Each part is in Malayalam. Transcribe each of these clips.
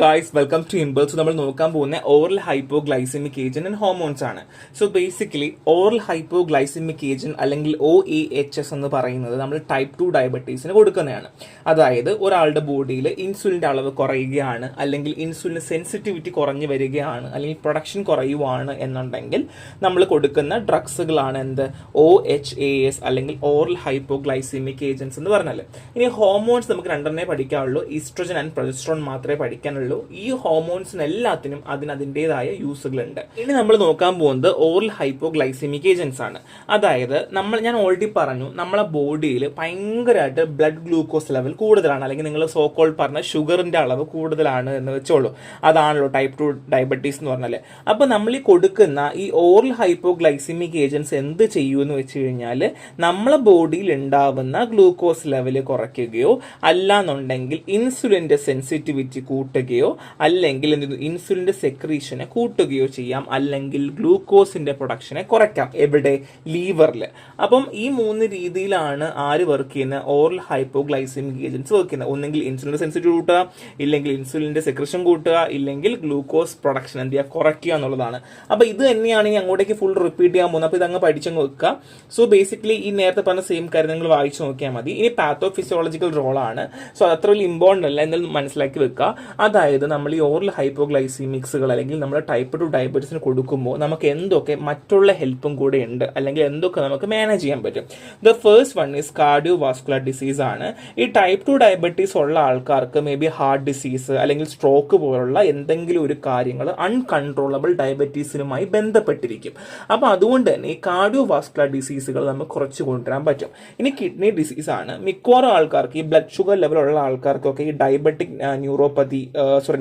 Guys, welcome to impulse. നമ്മൾ നോക്കാൻ പോകുന്ന oral hypoglycemic agent and hormones ആണ്. So basically oral hypoglycemic agent അല്ലെങ്കിൽ OAHS എന്ന് പറയുന്നത് നമ്മൾ ടൈപ്പ് 2 ഡയബറ്റീസിന് കൊടുക്കുന്നതാണ്. അതായത് ഒരാളുടെ ബോഡിയിൽ ഇൻസുലിൻ്റെ അളവ് കുറയുകയാണ്, അല്ലെങ്കിൽ ഇൻസുലിൻ സെൻസിറ്റിവിറ്റി കുറഞ്ഞു വരികയാണ്, അല്ലെങ്കിൽ പ്രൊഡക്ഷൻ കുറയുവാണ് എന്നുണ്ടെങ്കിൽ നമ്മൾ കൊടുക്കുന്ന ഡ്രഗ്സുകളാണ് എന്ത് OHAS അല്ലെങ്കിൽ ഓറൽ ഹൈപ്പോഗ്ലൈസെമിക് ഏജന്റ്സ് എന്ന് പറഞ്ഞാൽ. ഇനി ഹോർമോൺസ് നമുക്ക് രണ്ടെണ്ണേ പഠിക്കാനുള്ളൂ, ഈസ്ട്രോജൻ ആൻഡ് പ്രൊജസ്ട്രോൺ മാത്രമേ പഠിക്കാനുള്ളൂ. ഈ ഹോർമോൺസിന് എല്ലാത്തിനും അതിൻ്റെതായ യൂസുകളുണ്ട്. ഇനി നമ്മൾ നോക്കാൻ പോകുന്നത് ഓറൽ ഹൈപ്പോഗ്ലൈസെമിക് ഏജന്റ്സ് ആണ്. അതായത് ഞാൻ ഓൾറെഡി പറഞ്ഞു, നമ്മളെ ബോഡിയിൽ ഭയങ്കരമായിട്ട് ബ്ലഡ് ഗ്ലൂക്കോസ് ലെവൽ കൂടുതലാണ്, അല്ലെങ്കിൽ നിങ്ങൾ സോക്കോൾ പറഞ്ഞ ഷുഗറിന്റെ അളവ് കൂടുതലാണ് എന്ന് വെച്ചോളൂ. അതാണല്ലോ ടൈപ്പ് 2 ഡയബറ്റീസ് എന്ന് പറഞ്ഞാൽ. അപ്പോൾ നമ്മൾ ഈ കൊടുക്കുന്ന ഈ ഓറൽ ഹൈപ്പോഗ്ലൈസെമിക് ഏജന്റ്സ് എന്ത് ചെയ്യുമെന്ന് വെച്ച് കഴിഞ്ഞാൽ നമ്മളെ ബോഡിയിൽ ഉണ്ടാവുന്ന ഗ്ലൂക്കോസ് ലെവൽ കുറയ്ക്കുകയോ അല്ലാന്നുണ്ടെങ്കിൽ ഇൻസുലിന്റെ സെൻസിറ്റിവിറ്റി കൂട്ടുകയോ അല്ലെങ്കിൽ ഇൻസുലിന്റെ സെക്രീഷനെ കൂട്ടുകയോ ചെയ്യാം, അല്ലെങ്കിൽ ഗ്ലൂക്കോസിന്റെ പ്രൊഡക്ഷനെ കുറയ്ക്കാം. എവിടെ? ലീവറിൽ. അപ്പം ഈ 3 രീതിയിലാണ് ആര് വർക്ക് ചെയ്യുന്ന ഓറൽ ഹൈപ്പോഗ്ലൈസെമിക് ഏജന്റ്സ് വർക്ക് ചെയ്യുന്നത്. ഒന്നെങ്കിൽ ഇൻസുലിന്റെ സെൻസിറ്റിവിറ്റി കൂട്ടുക, ഇല്ലെങ്കിൽ ഇൻസുലിന്റെ സെക്രീഷൻ കൂട്ടുക, ഇല്ലെങ്കിൽ ഗ്ലൂക്കോസ് പ്രൊഡക്ഷൻ എന്ത് ചെയ്യുക, കുറയ്ക്കുക എന്നുള്ളതാണ്. അപ്പൊ ഇത് തന്നെയാണ് ഇനി അങ്ങോട്ടേക്ക് ഫുൾ റിപ്പീറ്റ് ചെയ്യാൻ പോകുന്നത്. അപ്പൊ ഇതങ്ങ് പഠിച്ചങ്ങ് വെക്കുക. സോ ബേസിക്കലി ഈ നേരത്തെ പറഞ്ഞ സെയിം കാര്യം നിങ്ങൾ വായിച്ചു നോക്കിയാൽ മതി. ഇനി പാത്തോഫിസിയോളജിക്കൽ റോളാണ്. സോ അത് അത്ര വലിയ ഇമ്പോർട്ടൻ്റ് അല്ല, എന്നാലും മനസ്സിലാക്കി വെക്കുക. അതായത് നമ്മൾ ഈ ഓറൽ ഹൈപ്പോഗ്ലൈസെമിക്സുകൾ അല്ലെങ്കിൽ നമ്മൾ ടൈപ്പ് 2 ഡയബറ്റീസിന് കൊടുക്കുമ്പോൾ നമുക്ക് എന്തൊക്കെ മറ്റുള്ള ഹെൽപ്പും കൂടെ ഉണ്ട്, അല്ലെങ്കിൽ എന്തൊക്കെ നമുക്ക് മാനേജ് ചെയ്യാൻ പറ്റും. The first one is cardio vascular disease ആണ്. ഈ ടൈപ്പ് 2 ഡയബറ്റീസ് ഉള്ള ആൾക്കാർക്ക് മേ ബി ഹാർട്ട് ഡിസീസ് അല്ലെങ്കിൽ സ്ട്രോക്ക് പോലുള്ള എന്തെങ്കിലും ഒരു കാര്യങ്ങൾ അൺകൺട്രോളബിൾ ഡയബറ്റീസിനുമായി ബന്ധപ്പെട്ടിരിക്കും. അപ്പോൾ അതുകൊണ്ട് തന്നെ ഈ കാർഡിയോ വാസ്കുലർ ഡിസീസുകൾ നമുക്ക് കുറച്ച് കൊണ്ടുവരാൻ പറ്റും. ഇനി കിഡ്നി ഡിസീസ് ആണ്. മിക്കവാറും ആൾക്കാർക്ക് ഈ ബ്ലഡ് ഷുഗർ ലെവലുള്ള ആൾക്കാർക്കൊക്കെ ഈ ഡയബറ്റിക്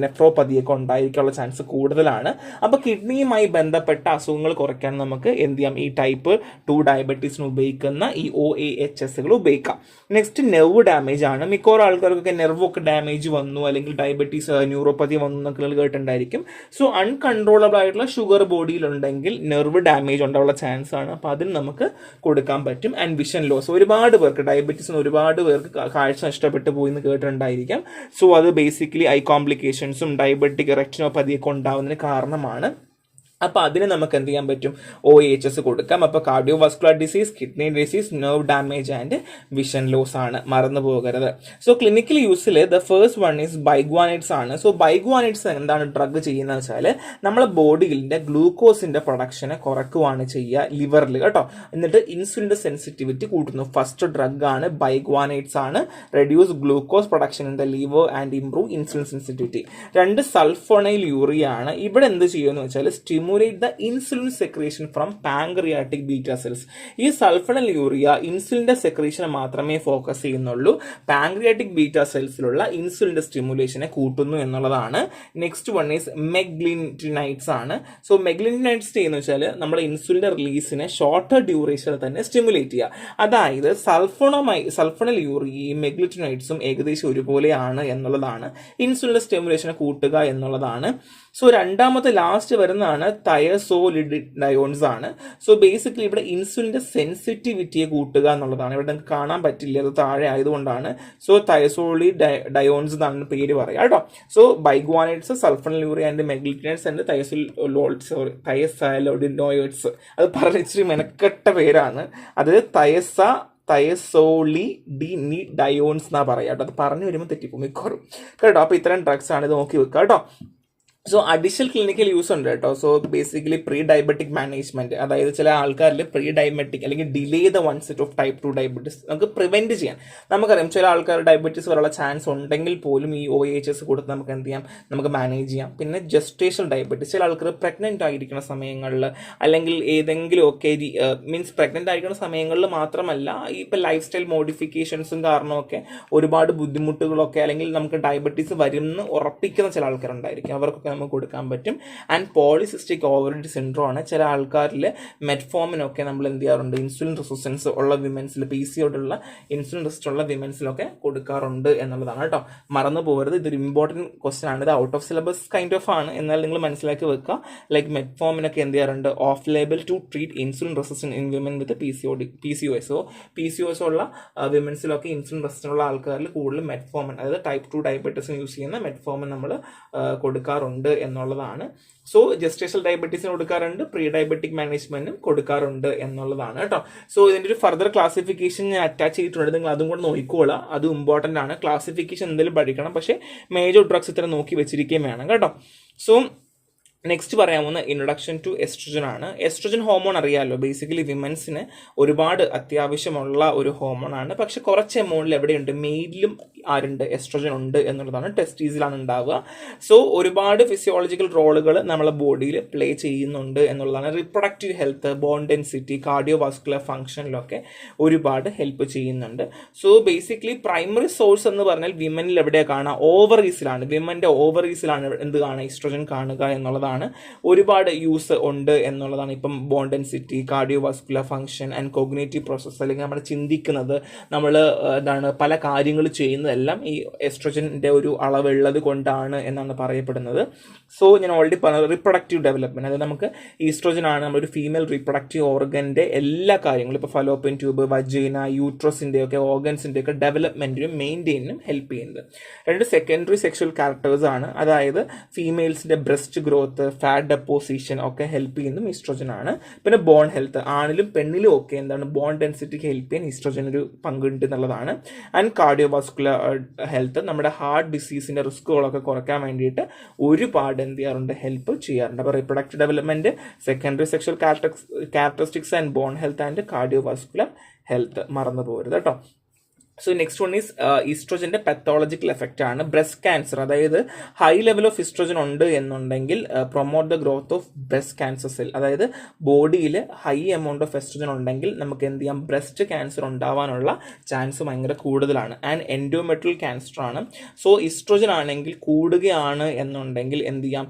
നെഫ്രോപ്പതിയൊക്കെ ഉണ്ടായിരിക്കാനുള്ള ചാൻസ് കൂടുതലാണ്. അപ്പോൾ കിഡ്നിയുമായി ബന്ധപ്പെട്ട അസുഖങ്ങൾ കുറയ്ക്കാൻ നമുക്ക് എന്ത് ചെയ്യാം, ഈ ടൈപ്പ് 2 ഡയബറ്റീസിന് ഉപയോഗിക്കുന്ന ഈ OAHSകൾ ഉപയോഗിക്കാം. നെക്സ്റ്റ് നെർവ് ഡാമേജ് ആണ്. മിക്കവാറും ആൾക്കാർക്കൊക്കെ നെർവൊക്കെ ഡാമേജ് വന്നു, അല്ലെങ്കിൽ ഡയബറ്റീസ് ന്യൂറോപ്പതി വന്നു എന്നൊക്കെ കേട്ടിട്ടുണ്ടായിരിക്കും. സോ അൺകൺട്രോളബിൾ ആയിട്ടുള്ള ഷുഗർ ബോഡിയിലുണ്ടെങ്കിൽ നെർവ് ഡാമേജ് ഉണ്ടാവാനുള്ള ചാൻസ് ആണ്. അപ്പോൾ അതിന് നമുക്ക് കൊടുക്കാൻ പറ്റും. ആൻഡ് വിഷൻ ലോസ്, ഒരുപാട് പേർക്ക് ഡയബറ്റീസിന് ഒരുപാട് പേർക്ക് കാഴ്ച നഷ്ടപ്പെട്ടു പോയി എന്ന് കേട്ടിട്ടുണ്ടായിരിക്കാം. സോ അത് ബേസിക്കലി ഐ കോംപ്ലിക്കേഷൻസും ഡയബറ്റിക് റെറ്റിനോപ്പതിയൊക്കെ ഉണ്ടാവുന്നതിന് കാരണമാണ്. അപ്പോൾ അതിന് നമുക്ക് എന്ത് ചെയ്യാൻ പറ്റും, OAHS കൊടുക്കാം. അപ്പോൾ cardio vascular disease, kidney disease, nerve damage and vision loss ആണ്, മറന്നു പോകരുത്. സോ ക്ലിനിക്കൽ യൂസിൽ the first one is biguanides ആണ്. സോ ബൈഗ്വാനൈഡ്സ് എന്താണ് ഡ്രഗ് ചെയ്യുന്നത് വെച്ചാൽ നമ്മളെ ബോഡിയിലെ ഗ്ലൂക്കോസിന്റെ പ്രൊഡക്ഷനെ കുറയ്ക്കുവാണ് ചെയ്യുക ലിവറിൽ കേട്ടോ. എന്നിട്ട് ഇൻസുലിന്റെ സെൻസിറ്റിവിറ്റി കൂട്ടുന്നു. ഫസ്റ്റ് ഡ്രഗ് ആണ് ബൈഗ്വാനൈഡ്സ് ആണ്. Reduce glucose production in the liver and improve insulin sensitivity. 2 sulfonylurea ആണ്. ഇവിടെ എന്ത് ചെയ്യുമെന്ന് വെച്ചാൽ stimulate the insulin secretion from pancreatic beta cells. ഈ സൾഫണൽ യൂറിയ ഇൻസുലിന്റെ സെക്രീഷനെ മാത്രമേ ഫോക്കസ് ചെയ്യുന്നുള്ളൂ, പാങ്ക്രിയാറ്റിക് ബീറ്റ സെൽസിലുള്ള ഇൻസുലിന്റെ സ്റ്റിമുലേഷനെ കൂട്ടുന്നു എന്നുള്ളതാണ്. നെക്സ്റ്റ് വൺ ഈസ് മെഗ്ലിറ്റിനൈറ്റ്സ് ആണ്. സോ മെഗ്ലിറ്റിനൈറ്റ്സ് ചെയ്യുന്ന വെച്ചാൽ നമ്മുടെ ഇൻസുലിന്റെ റിലീസിനെ ഷോർട്ടർ ഡ്യൂറേഷനിൽ തന്നെ സ്റ്റിമുലേറ്റ് ചെയ്യുക. അതായത് സൾഫണൽ യൂറിയയും മെഗ്ലിറ്റിനൈറ്റ്സും ഏകദേശം ഒരുപോലെയാണ് എന്നുള്ളതാണ്. ഇൻസുലിന്റെ സ്റ്റിമുലേഷനെ കൂട്ടുക എന്നുള്ളതാണ്. സോ രണ്ടാമത്തെ ലാസ്റ്റ് വരുന്നതാണ് തയസോലിഡയോൺസ് ആണ്. സോ ബേസിക്കലി ഇവിടെ ഇൻസുലിന്റെ സെൻസിറ്റിവിറ്റിയെ കൂട്ടുക എന്നുള്ളതാണ്. ഇവിടെ നിങ്ങൾക്ക് കാണാൻ പറ്റില്ല, അത് താഴെ ആയതുകൊണ്ടാണ്. സോ തയസോളിഡയോൺസ് എന്നാണ് പേര് പറയുക കേട്ടോ. So biguanides, sulfonylurea and meglitinides and thiazolidinediones. അത് പറഞ്ഞ ഇച്ചിരി മെനക്കെട്ട പേരാണ്. അത് തയസോളിഡിനിഡയോൺസ് എന്നാ പറയാം കേട്ടോ. അത് പറഞ്ഞു വരുമ്പോൾ തെറ്റിപ്പോ മിക്കവാറും കേട്ടോ. അപ്പോൾ ഇത്തരം ഡ്രഗ്സ് ആണ്, ഇത് നോക്കി വെക്കുക കേട്ടോ. സോ അഡീഷണൽ ക്ലിനിക്കൽ യൂസ് ഉണ്ട് കേട്ടോ. So basically prediabetic management, അതായത് ചില ആൾക്കാരിൽ പ്രീ ഡയബറ്റിക് അല്ലെങ്കിൽ delay the onset of type 2 diabetes നമുക്ക് പ്രിവെന്റ് ചെയ്യാൻ. നമുക്കറിയാം ചില ആൾക്കാർ ഡയബറ്റീസ് വരാനുള്ള ചാൻസ് ഉണ്ടെങ്കിൽ പോലും ഈ OAHS കൊടുത്ത് നമുക്ക് എന്ത് ചെയ്യാം, നമുക്ക് മാനേജ് ചെയ്യാം. പിന്നെ ജസ്റ്റേഷണൽ ഡയബറ്റീസ്, ചില ആൾക്കാർ പ്രഗ്നന്റ് ആയിരിക്കുന്ന സമയങ്ങളിൽ, അല്ലെങ്കിൽ ഏതെങ്കിലും ഒക്കെ മീൻസ് പ്രഗ്നന്റ് ആയിരിക്കുന്ന സമയങ്ങളിൽ മാത്രമല്ല, ഇപ്പം ലൈഫ് സ്റ്റൈൽ മോഡിഫിക്കേഷൻസും കാരണമൊക്കെ ഒരുപാട് ബുദ്ധിമുട്ടുകളൊക്കെ, അല്ലെങ്കിൽ നമുക്ക് ഡയബറ്റീസ് വരുമെന്ന് ഉറപ്പിക്കുന്ന ചില ആൾക്കാരുണ്ടായിരിക്കും. അവർക്കൊക്കെ നമുക്ക് കൊടുക്കാൻ പറ്റും. ആൻഡ് പോളിസിസ്റ്റിക് ഓവറി സിൻഡ്രോം ആണ്. ചില ആൾക്കാരിൽ മെറ്റ്ഫോമിനൊക്കെ നമ്മൾ എന്ത് ചെയ്യാറുണ്ട്, ഇൻസുലിൻ റെസിസ്റ്റൻസ് ഉള്ള വിമൻസിൽ, PCOD ഉള്ള ഇൻസുലിൻ റെസിസ്റ്റൻസ് ഉള്ള വിമൻസിലൊക്കെ കൊടുക്കാറുണ്ട് എന്നുള്ളതാണ് കേട്ടോ. മറന്നു പോകരുത്, ഇതൊരു ഇമ്പോർട്ടൻറ്റ് ക്വസ്റ്റൻ ആണ്. ഇത് out of syllabus kind of ആണ്, എന്നാൽ നിങ്ങൾ മനസ്സിലാക്കി വെക്കുക. ലൈക്ക് മെറ്റ്ഫോമിനൊക്കെ എന്ത് ചെയ്യാറുണ്ട്, off label to treat insulin resistance in women with PCOS. So PCOS ഉള്ള വിമൻസിലൊക്കെ ഇൻസുലിൻ റെസിസ്റ്റൻസ് ഉള്ള ആൾക്കാരിൽ കൂടുതൽ മെറ്റ്ഫോമിൻ, അതായത് ടൈപ്പ് 2 ഡയബറ്റീസിന് യൂസ് ചെയ്യുന്ന മെറ്റ്ഫോമിൻ നമ്മൾ കൊടുക്കാറുണ്ട് എന്നുള്ളതാണ്. സോ ജസ്റ്റേഷണൽ ഡയബറ്റീസിന് കൊടുക്കാറുണ്ട്, പ്രീ ഡയബറ്റിക് മാനേജ്മെന്റിനും കൊടുക്കാറുണ്ട് എന്നുള്ളതാണ് കേട്ടോ. സോ ഇതിന്റെ ഒരു ഫർദർ ക്ലാസിഫിക്കേഷൻ ഞാൻ അറ്റാച്ച് ചെയ്തിട്ടുണ്ട്, നിങ്ങൾ അതും കൂടെ നോക്കിക്കോളാം. അത് ഇമ്പോർട്ടന്റ് ആണ്. ക്ലാസിഫിക്കേഷൻ എന്തെങ്കിലും പഠിക്കണം, പക്ഷേ മേജർ ഡ്രഗ്സ് ഇത്ര നോക്കി വെച്ചിരിക്കുകയും വേണം കേട്ടോ. സോ നെക്സ്റ്റ് പറയാൻ പോകുന്ന ഇൻട്രൊഡക്ഷൻ ടു എസ്ട്രോജൻ ആണ്. എസ്ട്രോജൻ ഹോമോൺ അറിയാമല്ലോ, ബേസിക്കലി വിമൻസിന് ഒരുപാട് അത്യാവശ്യമുള്ള ഒരു ഹോമോൺ ആണ്. പക്ഷെ കുറച്ച് എമൗണ്ടിൽ എവിടെയുണ്ട്, മെയിലും ആരുണ്ട്, എസ്ട്രോജൻ ഉണ്ട് എന്നുള്ളതാണ്. ടെസ്റ്റീസിലാണ് ഉണ്ടാവുക. സോ ഒരുപാട് ഫിസിയോളജിക്കൽ റോളുകൾ നമ്മളെ ബോഡിയിൽ പ്ലേ ചെയ്യുന്നുണ്ട് എന്നുള്ളതാണ്. Reproductive health, bone density, cardio vascular ഫംഗ്ഷനിലൊക്കെ ഒരുപാട് ഹെൽപ്പ് ചെയ്യുന്നുണ്ട്. സോ ബേസിക്കലി പ്രൈമറി സോഴ്സ് എന്ന് പറഞ്ഞാൽ വിമനിൽ എവിടെയാണ് കാണുക, ഓവറീസിലാണ്. വിമന്റെ ഓവറീസിലാണ് എന്ത് കാണുക, ഈസ്ട്രോജൻ കാണുക എന്നുള്ളതാണ്. ഒരുപാട് യൂസ് ഉണ്ട് എന്നുള്ളതാണ്. ഇപ്പം bone density, cardio vascular function and cognitive process, അല്ലെങ്കിൽ നമ്മൾ ചിന്തിക്കുന്നത്, നമ്മൾ എന്താണ് പല കാര്യങ്ങൾ ചെയ്യുന്നതെല്ലാം ഈ എസ്ട്രോജന്റെ ഒരു അളവുള്ളത് കൊണ്ടാണ് എന്നാണ് പറയപ്പെടുന്നത്. സോ ഞാൻ ഓൾറെഡി പറഞ്ഞത് റിപ്രൊഡക്റ്റീവ് ഡെവലപ്മെന്റ്, അതായത് നമുക്ക് ഈസ്ട്രോജൻ ആണ് നമ്മളൊരു ഫീമെയിൽ റിപ്രൊഡക്റ്റീവ് ഓർഗന്റെ എല്ലാ കാര്യങ്ങളും, ഇപ്പോൾ ഫലോപ്പിയൻ ട്യൂബ്, വജീന, യൂട്രസിന്റെ ഒക്കെ ഓർഗൻസിന്റെ ഒക്കെ ഡെവലപ്മെന്റിനും മെയിൻറ്റെയിനും ഹെൽപ്പ് ചെയ്യുന്നത്. രണ്ട് സെക്കൻഡറി സെക്ഷൽ ക്യാരക്ടേഴ്സ് ആണ്, അതായത് ഫീമെയിൽസിന്റെ ബ്രസ്റ്റ് ഗ്രോത്ത്, ഫാറ്റ് ഡെപ്പോസിഷൻ ഒക്കെ ഹെൽപ്പ് ചെയ്യുന്നതും ഈസ്ട്രോജൻ ആണ്. പിന്നെ ബോൺ ഹെൽത്ത്, ആണിലും പെണ്ണിലും ഒക്കെ എന്താണ് ബോൺ ഡെൻസിറ്റിക്ക് ഹെൽപ്പ് ചെയ്യാൻ ഈസ്ട്രോജൻ ഒരു പങ്കുണ്ട് എന്നുള്ളതാണ്. ആൻഡ് കാർഡിയോ വാസ്കുലർ ഹെൽത്ത്, നമ്മുടെ ഹാർട്ട് ഡിസീസിന്റെ റിസ്കുകളൊക്കെ കുറയ്ക്കാൻ വേണ്ടിയിട്ട് ഒരുപാട് എന്ത് ചെയ്യാറുണ്ട്, ഹെൽപ്പ് ചെയ്യാറുണ്ട്. അപ്പോൾ reproductive development, secondary sexual characteristics and bone health and cardio vascular health മറന്നു പോകരുത് കേട്ടോ. സോ നെക്സ്റ്റ് വൺ ഈസ് ഈസ്ട്രോജന്റെ പത്തോളജിക്കൽ എഫക്റ്റ് ആണ്. ബ്രസ്റ്റ് ക്യാൻസർ, അതായത് ഹൈ ലെവൽ ഓഫ് ഈസ്ട്രോജൻ ഉണ്ട് എന്നുണ്ടെങ്കിൽ promote the growth of breast cancer cell, അതായത് ബോഡിയിൽ ഹൈ എമൗണ്ട് ഓഫ് എസ്ട്രോജൻ ഉണ്ടെങ്കിൽ നമുക്ക് എന്ത് ചെയ്യാം, ബ്രസ്റ്റ് ക്യാൻസർ ഉണ്ടാവാനുള്ള ചാൻസ് ഭയങ്കര കൂടുതലാണ്. ആൻഡ് എൻഡോമെട്രിയൽ ക്യാൻസർ ആണ്. സോ ഈസ്ട്രോജൻ ആണെങ്കിൽ കൂടുകയാണ് എന്നുണ്ടെങ്കിൽ എന്ത് ചെയ്യാം,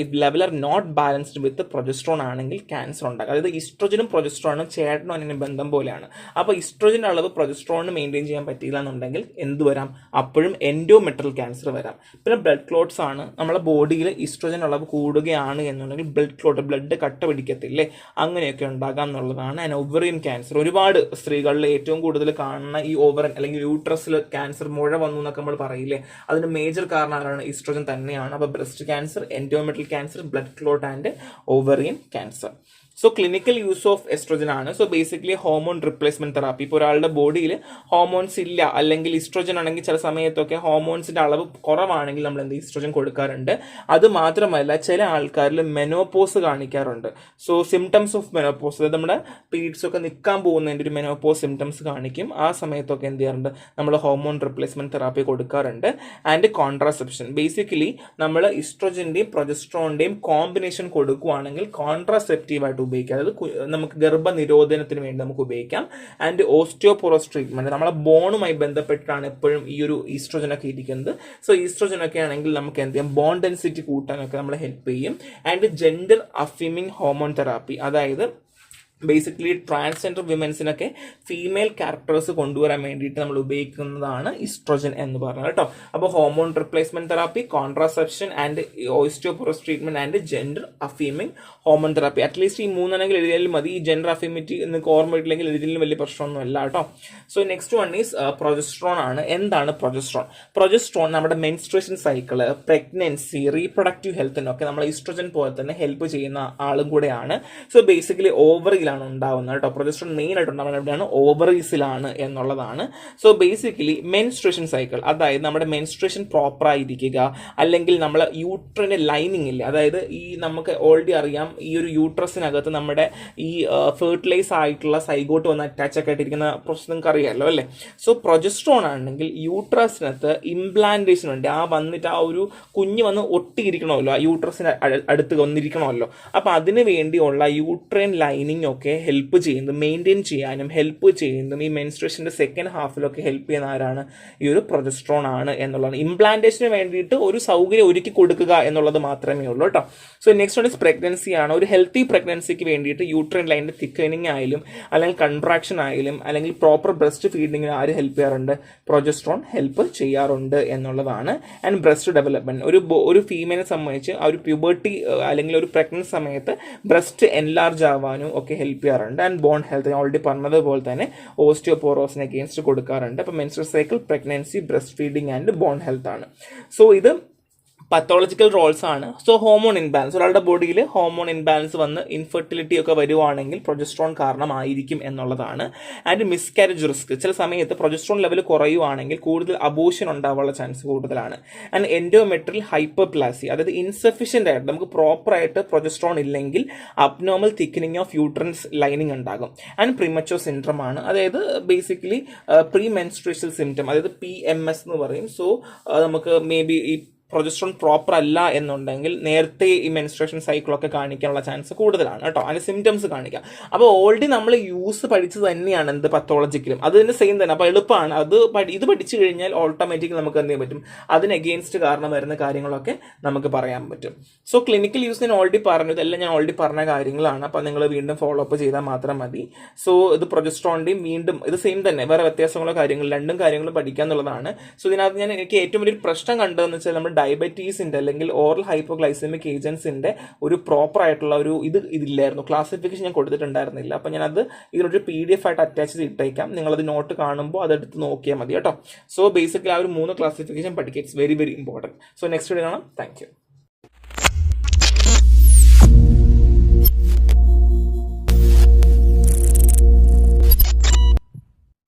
if level are not balanced with progesterone ആണെങ്കിൽ ക്യാൻസർ ഉണ്ടാകും. അതായത് ഈസ്ട്രോജനും പ്രൊജസ്ട്രോണും ചേട്ടനും അതിന് ബന്ധം പോലെയാണ്. അപ്പോൾ ഈസ്ട്രോജന്റെ അളവ് പ്രൊജസ്ട്രോണിന് മെയിൻറ്റെയിൻ ചെയ്യാൻ പറ്റിയില്ല എന്നുണ്ടെങ്കിൽ എന്ത് വരാം, അപ്പോഴും എൻഡോമെട്രിയൽ ക്യാൻസർ വരാം. പിന്നെ ബ്ലഡ് ക്ലോട്ട്സ് ആണ്. നമ്മളെ ബോഡിയിൽ ഈസ്ട്രോജൻ അളവ് കൂടുകയാണ് എന്നുണ്ടെങ്കിൽ ബ്ലഡ് ക്ലോട്ട്, ബ്ലഡ് കട്ട പിടിക്കത്തില്ലേ, അങ്ങനെയൊക്കെ ഉണ്ടാകാം എന്നുള്ളതാണ്. ആൻഡ് ഒവറിയൻ ക്യാൻസർ, ഒരുപാട് സ്ത്രീകളിൽ ഏറ്റവും കൂടുതൽ കാണുന്ന ഈ ഓവറിൻ അല്ലെങ്കിൽ യൂട്രസിൽ ക്യാൻസർ, മുഴ വന്നു എന്നൊക്കെ നമ്മൾ പറയില്ലേ, അതിന് മേജർ കാരണം ആരാണ്, ഈസ്ട്രോജൻ തന്നെയാണ്. അപ്പോൾ breast cancer, endometrial cancer, blood clot and ovarian cancer. So clinical use of estrogen ആണ്. So basically hormone replacement therapy. ഇപ്പോൾ ഒരാളുടെ ബോഡിയിൽ ഹോർമോൺസ് ഇല്ല, അല്ലെങ്കിൽ ഈസ്ട്രോജൻ ആണെങ്കിൽ ചില സമയത്തൊക്കെ ഹോർമോൺസിന്റെ അളവ് കുറവാണെങ്കിൽ നമ്മൾ എന്ത് ഈസ്ട്രോജൻ കൊടുക്കാറുണ്ട്. അത് മാത്രമല്ല ചില ആൾക്കാരിൽ മെനോപോസ് കാണിക്കാറുണ്ട്. സോ സിംറ്റംസ് ഓഫ് മെനോപോസ്, അതായത് നമ്മുടെ പീരീഡ്സ് ഒക്കെ നിൽക്കാൻ പോകുന്നതിൻ്റെ ഒരു മെനോപോസ് സിംറ്റംസ് കാണിക്കും. ആ സമയത്തൊക്കെ എന്ത് ചെയ്യാറുണ്ട്, നമ്മൾ ഹോർമോൺ റിപ്ലേസ്മെന്റ് തെറാപ്പി കൊടുക്കാറുണ്ട്. ആൻഡ് കോൺട്രാസെപ്ഷൻ, ബേസിക്കലി നമ്മൾ ഈസ്ട്രോജന്റെയും പ്രൊജസ്ട്രോണിന്റെയും കോമ്പിനേഷൻ കൊടുക്കുകയാണെങ്കിൽ കോൺട്രാസെപ്റ്റീവായിട്ട് ഉപയോഗിക്കാം. അതായത് നമുക്ക് ഗർഭനിരോധനത്തിന് വേണ്ടി നമുക്ക് ഉപയോഗിക്കാം. ആൻഡ് ഓസ്റ്റിയോപോറോസ് ട്രീറ്റ്മെന്റ്, നമ്മളെ ബോണുമായി ബന്ധപ്പെട്ടിട്ടാണ് എപ്പോഴും ഈ ഒരു ഈസ്ട്രോജനൊക്കെ ഇരിക്കുന്നത്. സോ ഈസ്ട്രോജനൊക്കെ ആണെങ്കിൽ നമുക്ക് എന്ത് ചെയ്യാം, ബോൺ ഡെൻസിറ്റി കൂട്ടാനൊക്കെ നമ്മളെ ഹെൽപ്പ് ചെയ്യും. And gender affirming hormone therapy, അതായത് ബേസിക്കലി ട്രാൻസ്ജെൻഡർ വിമൻസിനൊക്കെ ഫീമെയിൽ ക്യാരക്ടേഴ്സ് കൊണ്ടുവരാൻ വേണ്ടിയിട്ട് നമ്മൾ ഉപയോഗിക്കുന്നതാണ് ഈസ്ട്രോജൻ എന്ന് പറഞ്ഞത് കേട്ടോ. അപ്പോൾ hormone replacement therapy, contraception and osteoporosis treatment and gender affirming hormone therapy. At least ഈ മൂന്നെണ്ണെങ്കിൽ എഴുതിയാലും മതി. ഈ ജെൻഡർ അഫിമിറ്റി നിങ്ങൾക്ക് ഓർമ്മ ഇട്ടില്ലെങ്കിൽ എഴുതിയാലും വലിയ പ്രശ്നമൊന്നും അല്ല കേട്ടോ. So next one is progesterone ആണ്. എന്താണ് പ്രൊജസ്ട്രോൺ? പ്രൊജസ്ട്രോൺ നമ്മുടെ മെൻസ്ട്രേഷൻ സൈക്കിള്, പ്രഗ്നൻസി, റീപ്രൊഡക്റ്റീവ് ഹെൽത്തിനൊക്കെ നമ്മൾ ഈസ്ട്രോജൻ പോലെ തന്നെ ഹെൽപ്പ് ചെയ്യുന്ന ആളും കൂടെയാണ്. സോ ബേസിക്കലി ഓവറിയിലാണ് ഉണ്ടാവുന്നത് കേട്ടോ. പ്രൊജസ്ട്രോൺ മെയിൻ ആയിട്ട് ഉണ്ടാവുന്നത് എവിടെയാണ്, ഓവറീസിലാണ് എന്നുള്ളതാണ്. സോ ബേസിക്കലി മെൻസ്ട്രേഷൻ സൈക്കിൾ, അതായത് നമ്മുടെ മെൻസ്ട്രേഷൻ പ്രോപ്പർ ആയിരിക്കുക, അല്ലെങ്കിൽ നമ്മൾ യൂട്രന്റെ ലൈനിങ് ഇല്ല, അതായത് ഈ നമുക്ക് ഓൾറെഡി അറിയാം ഈ ഒരു യൂട്രസിനകത്ത് നമ്മുടെ ഈ ഫെർട്ടിലൈസ് ആയിട്ടുള്ള സൈഗോട്ട് വന്ന് അറ്റാച്ച് ഒക്കെ ആയിട്ടിരിക്കുന്ന പ്രശ്നം നിങ്ങൾക്ക് അറിയാമല്ലോ അല്ലേ. സോ പ്രൊജസ്ട്രോൺ ആണെങ്കിൽ യൂട്രസിനകത്ത് ഇംപ്ലാന്റേഷൻ ഉണ്ട്, ആ വന്നിട്ട് ആ ഒരു കുഞ്ഞ് വന്ന് ഒട്ടിയിരിക്കണമല്ലോ, ആ യൂട്രസിന് അടുത്ത് വന്നിരിക്കണമല്ലോ. അപ്പം അതിന് വേണ്ടിയുള്ള യൂട്രൈൻ ലൈനിങ് ഒക്കെ ഹെൽപ്പ് ചെയ്യുന്നതും മെയിൻറ്റെയിൻ ചെയ്യാനും ഹെൽപ്പ് ചെയ്യുന്നതും ഈ മെൻസ്ട്രേഷൻ്റെ സെക്കൻഡ് ഹാഫിലൊക്കെ ഹെൽപ്പ് ചെയ്യുന്ന ആരാണ്? ഈ ഒരു പ്രൊജസ്ട്രോൺ ആണ് എന്നുള്ളതാണ്. ഇംപ്ലാന്റേഷന് വേണ്ടിയിട്ട് ഒരു സൗകര്യം ഒരുക്കി കൊടുക്കുക എന്നുള്ളത് മാത്രമേ ഉള്ളൂ കേട്ടോ. So next one is pregnancy ആണ്. ഒരു ഹെൽത്തി പ്രഗ്നൻസിക്ക് വേണ്ടിയിട്ട് യൂട്രൈൻ ലൈനിൻ്റെ തിക്കനിങ് ആയാലും അല്ലെങ്കിൽ കൺട്രാക്ഷൻ ആയാലും അല്ലെങ്കിൽ പ്രോപ്പർ ബ്രസ്റ്റ് ഫീഡിങ്ങിന് ആര് ഹെൽപ്പ് ചെയ്യാറുണ്ട്? പ്രൊജസ്ട്രോൺ ഹെൽപ്പ് ചെയ്യാറുണ്ട് എന്നുള്ളതാണ്. ആൻഡ് ബ്രസ്റ്റ് ഡെവലപ്മെന്റ്, ഒരു ഫീമെയിലിനെ സംബന്ധിച്ച് ആ ഒരു പ്യൂബർട്ടി അല്ലെങ്കിൽ ഒരു പ്രഗ്നൻസി സമയത്ത് ബ്രസ്റ്റ് എൻലാർജ് ആവാനും ഒക്കെ ഹെൽപ്പ് ചെയ്യാറുണ്ട്. ആൻഡ് ബോൺ ഹെൽത്ത്, ഞാൻ ഓൾറെഡി പറഞ്ഞതുപോലെ തന്നെ ഓസ്റ്റിയോപോറോസിന് അഗെയിൻസ്റ്റ് കൊടുക്കാറുണ്ട്. അപ്പോൾ menstrual cycle, pregnancy, breastfeeding and bone health ആണ്. സോ ഇത് പത്തോളജിക്കൽ റോൾസ് ആണ്. സോ ഹോമോൺ ഇൻബാലൻസ്, ഒരാളുടെ ബോഡിയിൽ ഹോമോൺ ഇൻബാലൻസ് വന്ന് ഇൻഫെർട്ടിലിറ്റി ഒക്കെ വരുവാണെങ്കിൽ പ്രൊജസ്ട്രോൺ കാരണമായിരിക്കും എന്നുള്ളതാണ്. ആൻഡ് മിസ്കാരേജ് റിസ്ക്, ചില സമയത്ത് പ്രൊജസ്ട്രോൺ ലെവൽ കുറയുവാണെങ്കിൽ കൂടുതൽ അബോഷൻ ഉണ്ടാവാനുള്ള ചാൻസ് കൂടുതലാണ്. ആൻഡ് എൻഡോമെട്രിയൽ ഹൈപ്പർപ്ലാസി, അതായത് ഇൻസഫിഷ്യൻ്റ് ആയിട്ട് നമുക്ക് പ്രോപ്പറായിട്ട് പ്രൊജസ്ട്രോൺ ഇല്ലെങ്കിൽ അബ്നോർമൽ തിക്കനിങ് ഓഫ് യൂട്രൻസ് ലൈനിങ് ഉണ്ടാകും. ആൻഡ് പ്രീമച്വർ സിൻഡ്രം ആണ്, അതായത് ബേസിക്കലി പ്രീ മെൻസ്ട്രേഷൽ സിംറ്റം, അതായത് PMS എന്ന് പറയും. സോ നമുക്ക് മേ ബി ഈ പ്രൊജസ്ട്രോൺ പ്രോപ്പർ അല്ല എന്നുണ്ടെങ്കിൽ നേരത്തെ ഈ മെൻസ്ട്രേഷൻ സൈക്കിളൊക്കെ കാണിക്കാനുള്ള ചാൻസ് കൂടുതലാണ് കേട്ടോ, അതിന്റെ സിംറ്റംസ് കാണിക്കാം. അപ്പോൾ ഓൾറെഡി നമ്മൾ യൂസ് പഠിച്ചത് തന്നെയാണ് എന്ത് പത്തോളജിക്കലും, അത് തന്നെ സെയിം തന്നെ. അപ്പോൾ എളുപ്പമാണ്, ഇത് പഠിച്ചു കഴിഞ്ഞാൽ ഓട്ടോമാറ്റിക്കലി നമുക്ക് എന്ത് ചെയ്യാൻ പറ്റും, അതിന് അഗെയിൻസ്റ്റ് കാരണം വരുന്ന കാര്യങ്ങളൊക്കെ നമുക്ക് പറയാൻ പറ്റും. സോ ക്ലിനിക്കൽ യൂസ് ഞാൻ ഓൾറെഡി പറഞ്ഞു, ഇതെല്ലാം ഞാൻ ഓൾറെഡി പറഞ്ഞ കാര്യങ്ങളാണ്. അപ്പോൾ നിങ്ങൾ വീണ്ടും ഫോളോ അപ്പ് ചെയ്താൽ മാത്രം മതി. സോ ഇത് പ്രൊജസ്ട്രോണിന്റെയും വീണ്ടും ഇത് സെയിം തന്നെ, വേറെ വ്യത്യാസങ്ങളോ കാര്യങ്ങൾ രണ്ടും കാര്യങ്ങളും പഠിക്കുക എന്നുള്ളതാണ്. സോ ഇതിനകത്ത് എനിക്ക് ഏറ്റവും വലിയൊരു പ്രശ്നം കണ്ടതെന്ന് വെച്ചാൽ നമ്മൾ ഡയബറ്റീസിന്റെ അല്ലെങ്കിൽ ഓറൽ ഹൈപ്പോഗ്ലൈസമിക് ഏജൻസിന്റെ ഒരു പ്രോപ്പർ ആയിട്ടുള്ള ഒരു ഇതില്ലായിരുന്നു, ക്ലാസിഫിക്കേഷൻ ഞാൻ കൊടുത്തിട്ടുണ്ടായിരുന്നില്ല. അപ്പം ഞാനത് ഇതിനൊരു PDF ആയിട്ട് അറ്റാച്ച് ചെയ്തിട്ടേക്കാം, നിങ്ങളത് നോട്ട് കാണുമ്പോൾ അതെടുത്ത് നോക്കിയാൽ മതി കേട്ടോ. സോ ബേസിക്കലി ആ ഒരു 3 ക്ലാസിഫിക്കേഷൻ പഠിക്കുക, it's very very important. So next video കാണാം. Thank U.